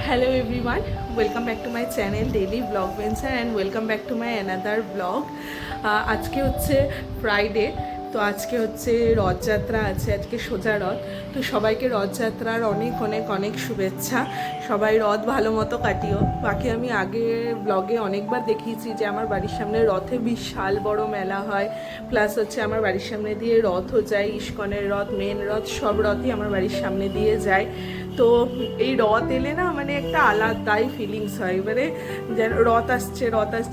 Hello everyone, welcome back to my channel Daily Vlog Venture and welcome back to my another vlog. আজকে হচ্ছে Friday, তো আজকে হচ্ছে রথযাত্রা আছে, আজকে সোজা রথ। তো সবাইকে রথযাত্রার অনেক অনেক অনেক শুভেচ্ছা। সবাই রথ ভালো মতো কাটিও। বাকি আমি আগের ব্লগে অনেকবার দেখিয়েছি যে আমার বাড়ির সামনে রথে বিশাল বড় মেলা হয়, প্লাস হচ্ছে আমার বাড়ির সামনে দিয়ে রথও যায়, ইস্কনের রথ, মেন রথ, সব রথই আমার বাড়ির সামনে দিয়ে যায়। তো এই রথ এলে না মানে একটা আলাদাই ফিলিংস হয়, এবারে যেন রথ আসছে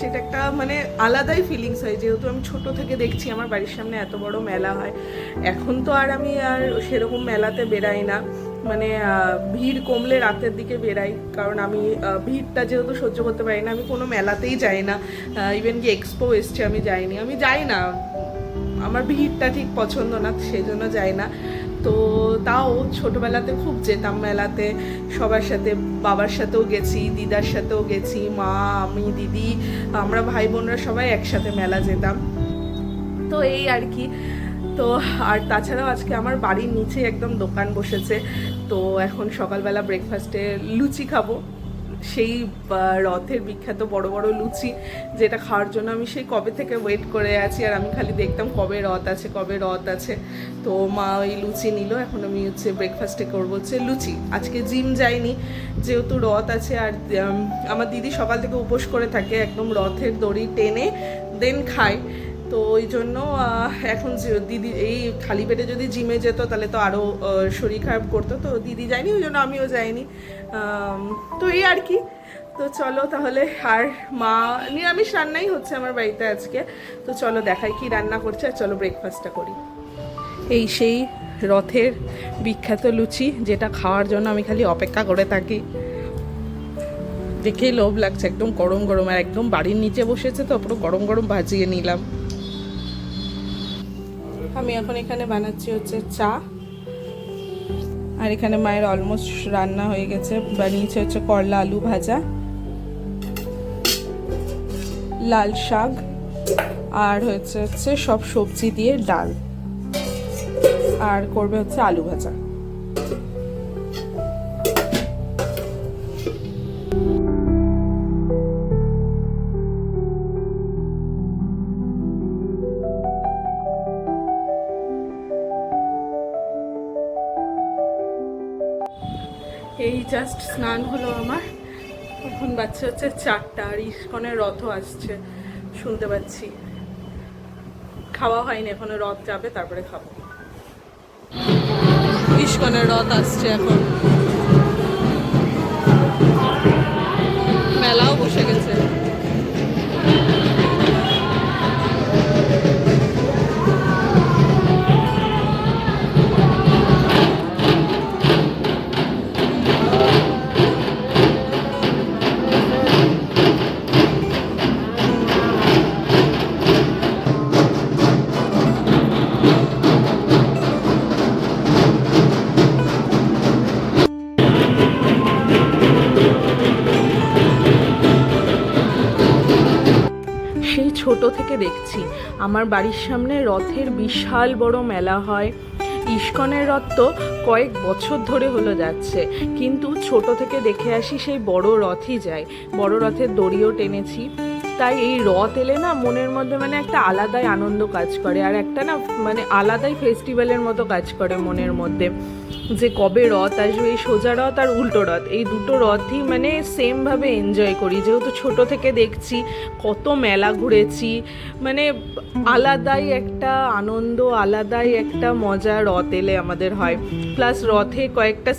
এটা একটা মানে আলাদাই ফিলিংস হয়, যেহেতু আমি ছোট থেকে দেখছি আমার বাড়ির সামনে এত বড় মেলা হয়। এখন তো আর আমি আর সেরকম মেলাতে বেরাই না, মানে ভিড় কমলে রাতের দিকে বেরাই, কারণ আমি ভিড়টা যেহেতু সহ্য করতে পারি না, আমি কোনো মেলাতেই যাই না। ইভেন কি এক্সপো এসছে আমি যাইনি, আমি যাই না, আমার ভিড়টা ঠিক পছন্দ না, সেই জন্য যাই না। তো তাও ছোটোবেলাতে খুব যেতাম মেলাতে, সবার সাথে, বাবার সাথেও গেছি, দিদার সাথেও গেছি, মা, আমি, দিদি, আমরা ভাই বোনরা সবাই একসাথে মেলা যেতাম। তো এই আর কি। তো আর তাছাড়াও আজকে আমার বাড়ির নিচে একদম দোকান বসেছে, তো এখন সকালবেলা ব্রেকফাস্টে লুচি খাবো, সেই রথের বিখ্যাত বড় বড় লুচি, যেটা খাওয়ার জন্য আমি সেই কবে থেকে ওয়েট করে আছি, আর আমি খালি দেখতাম কবে রথ আছে কবে রথ আছে। তো মা ওই লুচি নিল, এখন আমি হচ্ছে ব্রেকফাস্টে করবো হচ্ছে লুচি। আজকে জিম যাইনি যেহেতু রথ আছে, আর আমার দিদি সকাল থেকে উপোস করে থাকে, একদম রথের দড়ি টেনে দেন খায়। তো ওই জন্য এখন দিদি এই খালি পেটে যদি জিমে যেত তাহলে তো আরও শরীর খারাপ করতো, তো দিদি যায়নি, ওই জন্য আমিও যাইনি। তো এই আর কি। তো চলো তাহলে, আর মা নিরামিষ রান্নাই হচ্ছে আমার বাড়িতে আজকে, তো চলো দেখাই কি রান্না করছে, আর চলো ব্রেকফাস্টটা করি। এই সেই রথের বিখ্যাত লুচি, যেটা খাওয়ার জন্য আমি খালি অপেক্ষা করে থাকি, দেখেই লোভ লাগছে, একদম গরম গরম, আর একদম বাড়ির নিচে বসেছে তো পুরো গরম গরম ভাজিয়ে নিলাম। আমি এখন এখানে বানাচ্ছি হচ্ছে চা, আর এখানে মায়ের অলমোস্ট রান্না হয়ে গেছে, বানিয়েছে হচ্ছে করলা আলু ভাজা, লাল শাক, আর হচ্ছে সব সবজি দিয়ে ডাল, আর করবে হচ্ছে আলু ভাজা। এই জাস্ট স্নান হলো আমার, এখন বাচ্চা হচ্ছে 4টা, আর ইস্কনের রথও আসছে শুনতে পাচ্ছি। খাওয়া হয়নি এখনো, রথ যাবে তারপরে খাবো। ইস্কনের রথ আসছে এখন, মেলাও বসে গেছে। সেই ছোট থেকে দেখছি আমার বাড়ির সামনে রথের বিশাল বড় মেলা হয়। ইস্কনের রথ তো কয়েক বছর ধরে হলো যাচ্ছে, কিন্তু ছোট থেকে দেখে আসি সেই বড় রথই যায়, বড় রথের দড়িও টেনেছি। তাই এই রথ এলে না মনের মধ্যে মানে একটা আলাদাই আনন্দ কাজ করে, আর একটা না মানে আলাদাই ফেস্টিভ্যালের মতো কাজ করে মনের মধ্যে, যে কবে রথ আসবে। এই সোজা রথ আর উল্টো রথ, এই দুটো রথই মানে সেমভাবে এনজয় করি, যেহেতু ছোট থেকে দেখছি, কত মেলা ঘুরেছি, মানে আলাদাই একটা আনন্দ, আলাদাই একটা মজা রথ এলে আমাদের হয়। প্লাস রথে কয়েকটা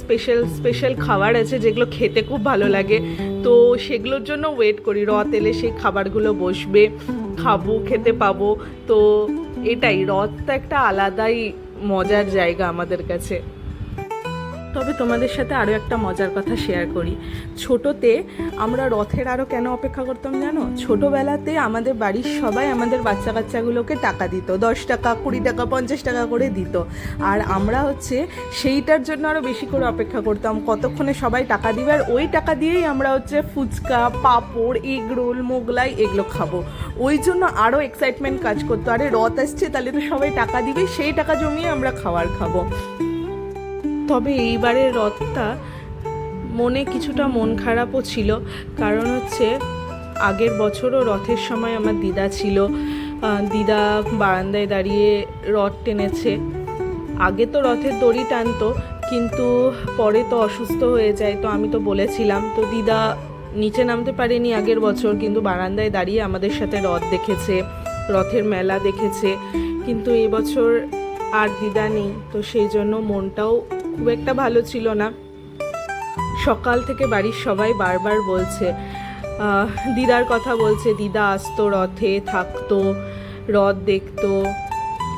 স্পেশাল খাবার আছে যেগুলো খেতে খুব ভালো লাগে, তো সেগুলোর জন্য ওয়েট করি, রথ এলে সেই খাবারগুলো বসবে, খাবো, খেতে পাবো। তো এটাই, রথটা একটা আলাদাই মজার জায়গা আমাদের কাছে। তবে তোমাদের সাথে আরও একটা মজার কথা শেয়ার করি। ছোটোতে আমরা রথের আরও কেন অপেক্ষা করতাম জানো? ছোটোবেলাতে আমাদের বাড়ির সবাই আমাদের বাচ্চাগুলোকে টাকা দিত, 10 টাকা, 20 টাকা, 50 টাকা করে দিত, আর আমরা হচ্ছে সেইটার জন্য আরও বেশি করে অপেক্ষা করতাম, কতক্ষণে সবাই টাকা দিবে, আর ওই টাকা দিয়েই আমরা হচ্ছে ফুচকা, পাঁপড়, এগ রোল, মোগলাই এগুলো খাবো। ওই জন্য আরও এক্সাইটমেন্ট কাজ করতো, আরে রথ আসছে তাহলে তো সবাই টাকা দিবে, সেই টাকা জমিয়ে আমরা খাবার খাবো। তবে এইবারের রথটা মনে কিছুটা মন খারাপও ছিল, কারণ হচ্ছে আগের বছরও রথের সময় আমার দিদা ছিল। দিদা বারান্দায় দাঁড়িয়ে রথ টেনেছে। আগে তো রথের দড়ি টানতো, কিন্তু পরে তো অসুস্থ হয়ে যায়, তো আমি তো বলেছিলাম, তো দিদা নিচে নামতে পারেনি আগের বছর, কিন্তু বারান্দায় দাঁড়িয়ে আমাদের সাথে রথ দেখেছে, রথের মেলা দেখেছে। কিন্তু এবছর আর দিদা নেই, তো সেই জন্য মনটাও খুব একটা ভালো ছিল না। সকাল থেকে বাড়ির সবাই বারবার বলছে, দিদার কথা বলছে, দিদা আসতো, রথে থাকতো, রথ দেখতো,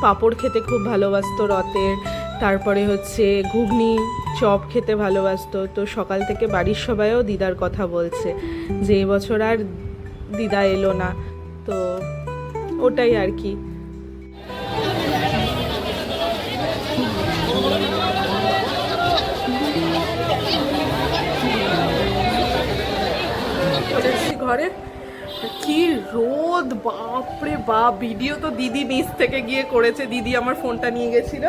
পাঁপড় খেতে খুব ভালোবাসতো রথের, তারপরে হচ্ছে ঘুগনি চপ খেতে ভালোবাসতো। তো সকাল থেকে বাড়ির সবাইও দিদার কথা বলছে যে এবছর আর দিদা এলো না, তো ওটাই আর কি। ঘরে কি রোদ, বাপরে বাপ। ভিডিও তো দিদি নিচ থেকে গিয়ে করেছে, দিদি আমার ফোনটা নিয়ে গেছিল,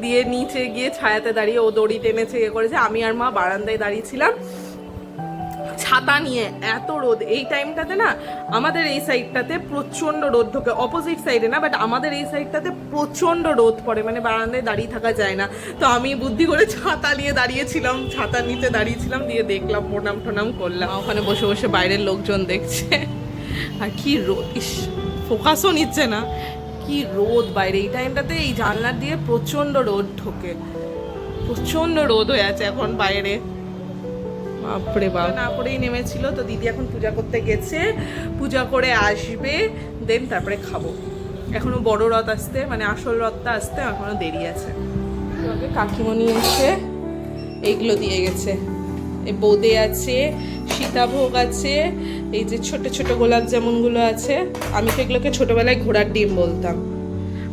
দিয়ে নিচে গিয়ে ছায়াতে দাঁড়িয়ে ও দড়ি টেনেছে, ইয়ে করেছে। আমি আর মা বারান্দায় দাঁড়িয়েছিলাম ছাতা নিয়ে। এত রোদ এই টাইমটাতে না, আমাদের এই সাইডটাতে প্রচণ্ড রোদ ঢোকে, অপোজিট সাইডে না, বাট আমাদের এই সাইডটাতে প্রচণ্ড রোদ পড়ে, মানে বারান্দায় দাঁড়িয়ে থাকা যায় না। তো আমি বুদ্ধি করে ছাতা নিয়ে দাঁড়িয়েছিলাম, ছাতার নিচে দাঁড়িয়েছিলাম, দিয়ে দেখলাম, প্রণাম টোনাম করলাম। ওখানে বসে বসে বাইরের লোকজন দেখছে। আর কি রোদ, ইস, ফোকাসও নিচ্ছে না, কি রোদ বাইরে এই টাইমটাতে। এই জানলার দিয়ে প্রচণ্ড রোদ ঢোকে, প্রচণ্ড রোদ হয়ে আছে এখন বাইরে, বাপরে বাপ। না করেই নেমেছিল। তো দিদি এখন পূজা করতে গেছে, পূজা করে আসবে, দেন তারপরে খাবো। এখনো বড় রথ আসতে, মানে আসল রথটা আসতে এখনো দেরি আছে। কাকিমণি এসে এইগুলো দিয়ে গেছে, এই বোঁদে আছে, সীতাভোগ আছে, এই যে ছোট ছোট গোলাপ জামুনগুলো আছে। আমি তো এগুলোকে ছোটবেলায় ঘোড়ার ডিম বলতাম।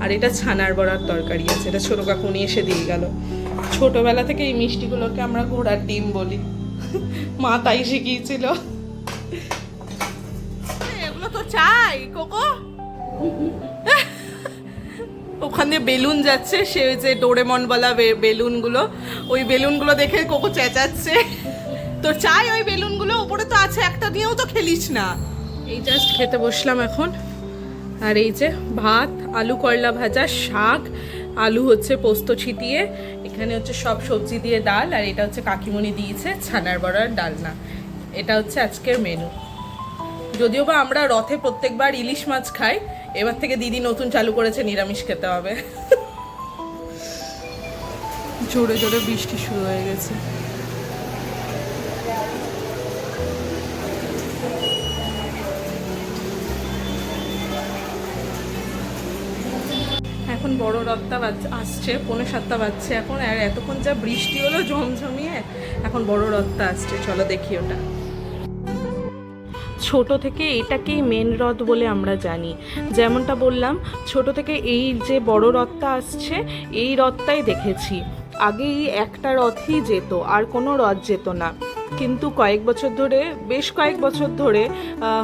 আর এটা ছানার বড়ার তরকারি আছে, এটা ছোট কাকুনি এসে দিয়ে গেল। ছোটবেলা থেকে এই মিষ্টিগুলোকে আমরা ঘোড়ার ডিম বলি, মা তাই শিখিয়েছিল। এগুলো তো চাই কোকো। ওখানে বেলুন যাচ্ছে, সে যে ডোরেমন বলা বেলুনগুলো, ওই বেলুনগুলো দেখে কোকো চেঁচাচ্ছে। তো চাই ওই বেলুনগুলো, উপরে তো আছে, একটা দিয়েও তো খেলিস না। এই জাস্ট খেতে বসলাম এখন। আর এই যে ভাত, আলু করলা ভাজা, শাক, আলু হচ্ছে পোস্ত ছিটিয়ে, এখানে হচ্ছে সব সবজি দিয়ে ডাল, আর এটা হচ্ছে কাকিমণি দিয়েছে ছানার বড়ার ডালনা। এটা হচ্ছে আজকের মেনু। যদিও বা আমরা রথে প্রত্যেকবার ইলিশ মাছ খাই, এবার থেকে দিদি নতুন চালু করেছে নিরামিষ খেতে হবে। জোরে জোরে বৃষ্টি শুরু হয়ে গেছে। এখন বড় রথটা আসছে, 6:45 বাজছে এখন, আর এতক্ষণ যা বৃষ্টি হলো ঝমঝমিয়ে, এখন বড় রথটা আসছে, চলো দেখি ওটা। ছোট থেকে এটাকেই মেন রথ বলে আমরা জানি। যেমনটা বললাম, ছোট থেকে এই যে বড় রথটা আসছে, এই রথটাই দেখেছি। আগে এই একটা রথই যেত, আর কোনো রথ যেত না। কিন্তু বেশ কয়েক বছর ধরে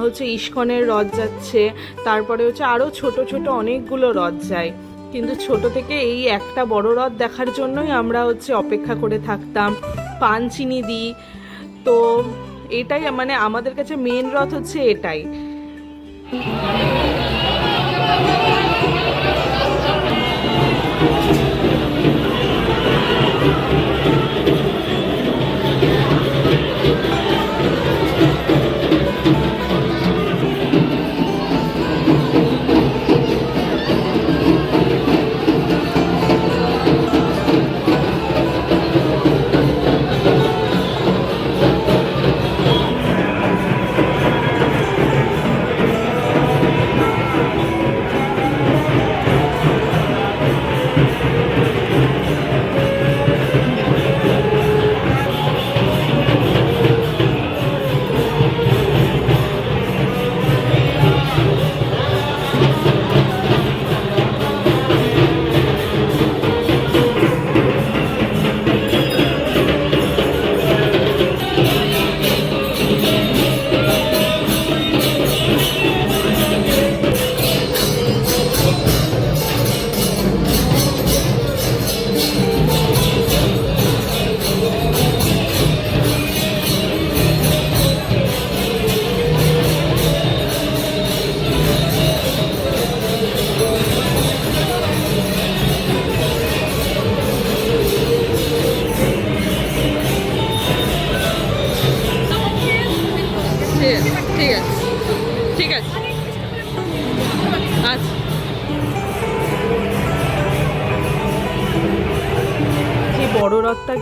হচ্ছে ইস্কনের রথ যাচ্ছে, তারপরে হচ্ছে আরও ছোট ছোট অনেকগুলো রথ যায়। কিন্তু ছোট থেকে এই একটা বড় রথ দেখার জন্যই আমরা হচ্ছে অপেক্ষা করে থাকতাম, পান চিনি দিই। তো এটাই মানে আমাদের কাছে মেন রথ হচ্ছে এটাই।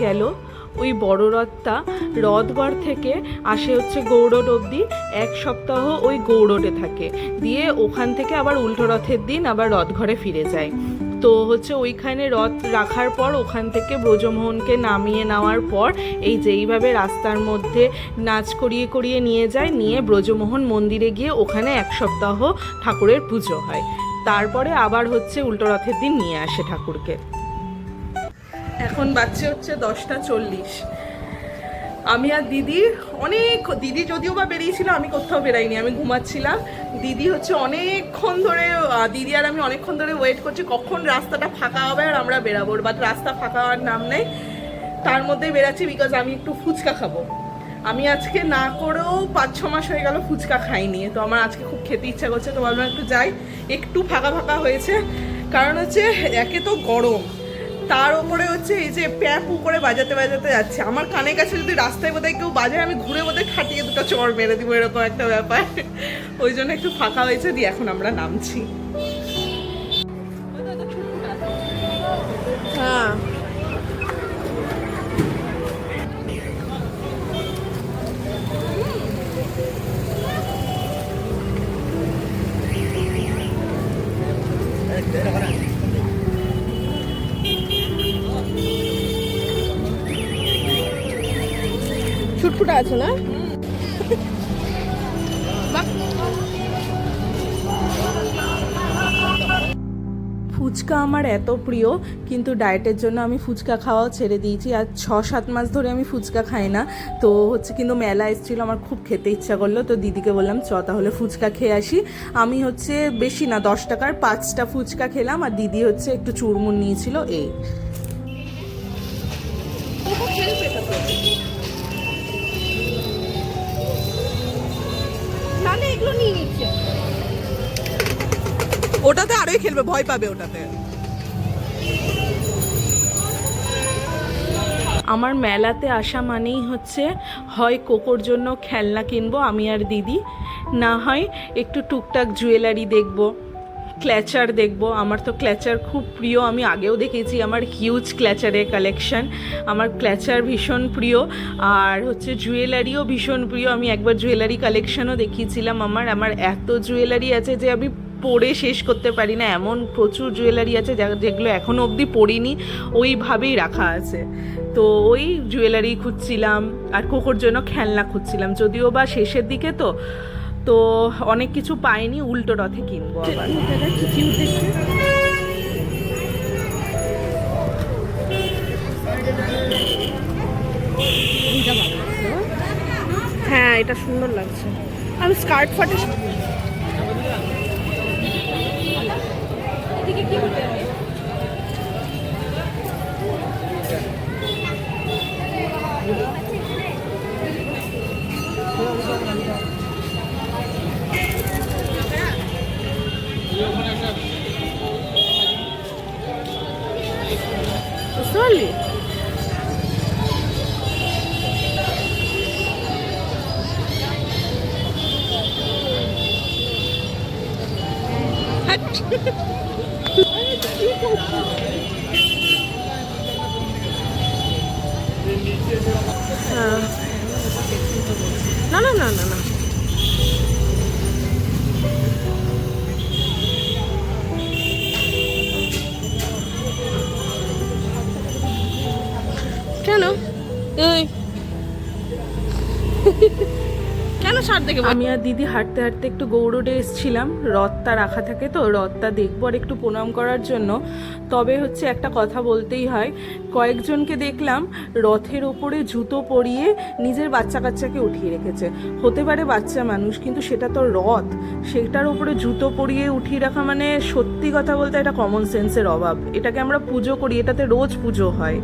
গেল ওই বড় রথটা রথগড় থেকে আসে হচ্ছে গৌড় অবধি, 1 সপ্তাহ ওই গৌড়ে থাকে, দিয়ে ওখান থেকে আবার উল্টো রথের দিন আবার রথঘরে ফিরে যায়। তো হচ্ছে ওইখানে রথ রাখার পর ওখান থেকে ব্রজমোহনকে নামিয়ে নেওয়ার পর এই যেইভাবে রাস্তার মধ্যে নাচ করিয়ে করিয়ে নিয়ে যায়, নিয়ে ব্রজমোহন মন্দিরে গিয়ে ওখানে 1 সপ্তাহ ঠাকুরের পুজো হয়। তারপরে আবার হচ্ছে উল্টো রথের দিন নিয়ে আসে ঠাকুরকে। এখন বাজছে হচ্ছে 10:40। আমি আর দিদি দিদি যদিও বা বেরিয়েছিল, আমি কোথাও বেরাইনি, আমি ঘুমাচ্ছিলাম। দিদি হচ্ছে অনেকক্ষণ ধরে, দিদি আর আমি অনেকক্ষণ ধরে ওয়েট করছি কখন রাস্তাটা ফাঁকা হবে আর আমরা বেরাবো, বাট রাস্তা ফাঁকা হওয়ার নাম নেই। তার মধ্যে বেরাচ্ছি বিকজ আমি একটু ফুচকা খাবো। আমি আজকে না করেও 5-6 মাস হয়ে গেল ফুচকা খাইনি, তো আমার আজকে খুব খেতে ইচ্ছা করছে। তো ভাবলাম একটু যাই, একটু ফাঁকা ফাঁকা হয়েছে, কারণ হচ্ছে একে তো গরম, তার উপরে হচ্ছে এই যে প্যাপ করে বাজাতে বাজাতে যাচ্ছে। আমার কানের কাছে যদি রাস্তায় বোধহয় কেউ বাজায়, আমি ঘুরে বোধহয় খাটিয়ে 2টা চড় মেরে দিব, এরকম একটা ব্যাপার। ওই জন্য একটু ফাঁকা হয়েছে, দিয়ে এখন আমরা নামছি। হ্যাঁ, ছুটফুটা আছে না? ফুচকা আমার এত প্রিয়, কিন্তু ডায়েটের জন্য আমি ফুচকা খাওয়াও ছেড়ে দিয়েছি। আর 6-7 মাস ধরে আমি ফুচকা খাই না। তো হচ্ছে কিন্তু মেলা এসেছিলো, আমার খুব খেতে ইচ্ছা করলো, তো দিদিকে বললাম চ তাহলে ফুচকা খেয়ে আসি। আমি হচ্ছে বেশি না 10 টাকার 5টা ফুচকা খেলাম, আর দিদি হচ্ছে একটু চুরমুর নিয়েছিল। এই ওটাতে আরোই খেলবে, ভয় পাবে ওটাতে। আমার মেলাতে আসা মানেই হচ্ছে হয় কোকোর জন্য খেলনা কিনবো আমি আর দিদি, না হয় একটু টুকটাক জুয়েলারি দেখবো, ক্ল্যাচার দেখবো। আমার তো ক্ল্যাচার খুব প্রিয়, আমি আগেও দেখেছি আমার হিউজ ক্ল্যাচারের কালেকশন। আমার ক্ল্যাচার ভীষণ প্রিয়, আর হচ্ছে জুয়েলারিও ভীষণ প্রিয়। আমি একবার জুয়েলারি কালেকশনও দেখিয়েছিলাম। আমার এত জুয়েলারি আছে যে আমি পরে শেষ করতে পারি না, এমন প্রচুর জুয়েলারি আছে যেগুলো এখনও অবধি পরিনি, ওইভাবেই রাখা আছে। তো ওই জুয়েলারি খুঁজছিলাম আর কোকোর জন্য খেলনা খুঁজছিলাম, যদিও বা শেষের দিকে তো অনেক কিছু পাইনি, উল্টো রথে কিনবো আবার। হ্যাঁ, এটা সুন্দর লাগছে। আমি স্কার্ট ফাটে বুঝতে পারলি? না না না না না, কেন এই কেন ছাড় দেখে? আমি আর দিদি হাঁটতে হাঁটতে একটু গৌড়ে এসেছিলাম, রথটা রাখা থাকে তো রথটা দেখবো আর একটু প্রণাম করার জন্য। তবে হচ্ছে একটা কথা বলতেই হয়, কয়েকজনকে দেখলাম রথের ওপরে জুতো পরিয়ে নিজের বাচ্চা কাচ্চাকে উঠিয়ে রেখেছে। হতে পারে বাচ্চা মানুষ, কিন্তু সেটা তো রথ, সেটার ওপরে জুতো পরিয়ে উঠিয়ে রাখা মানে সত্যি কথা বলতে এটা কমন সেন্সের অভাব। এটাকে আমরা পুজো করি, এটাতে রোজ পুজো হয়।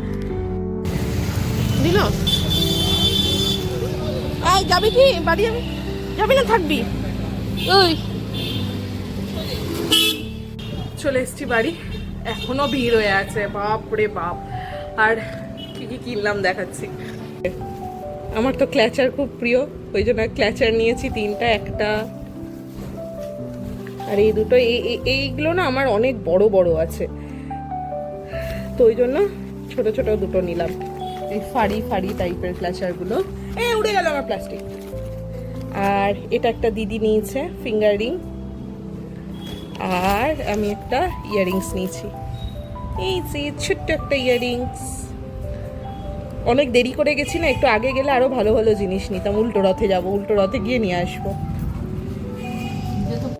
দিল যাবি কি বাড়ি? যাবি না থাকবি? ওই চলে এসছি বাড়ি, এখনো ভিড় হয়ে আছে, বাপ রে বাপ। আর কি কি কিনলাম দেখাচ্ছি। আমার তো ক্ল্যাচার খুব প্রিয়, ওই জন্য ক্ল্যাচার নিয়েছি 3টা, একটা আর এই দুটো। এইগুলো না আমার অনেক বড় বড় আছে, তো ওই জন্য ছোট ছোট দুটো নিলাম। এই ফাড়ি ফাড়ি টাইপের ক্লাচারগুলো। উড়ে গেল আমার প্লাস্টিক। আর এটা একটা দিদি নিয়েছে ফিঙ্গার রিং, আর আমি একটা ইয়াররিংস নিয়েছি। এই যে ছোট্ট একটা ইয়াররিংস। অনেক দেরি করে গেছি না, একটু আগে গেলে আরো ভালো ভালো জিনিস নিতাম। উল্টো রথে যাবো, উল্টো রথে গিয়ে নিয়ে আসবো।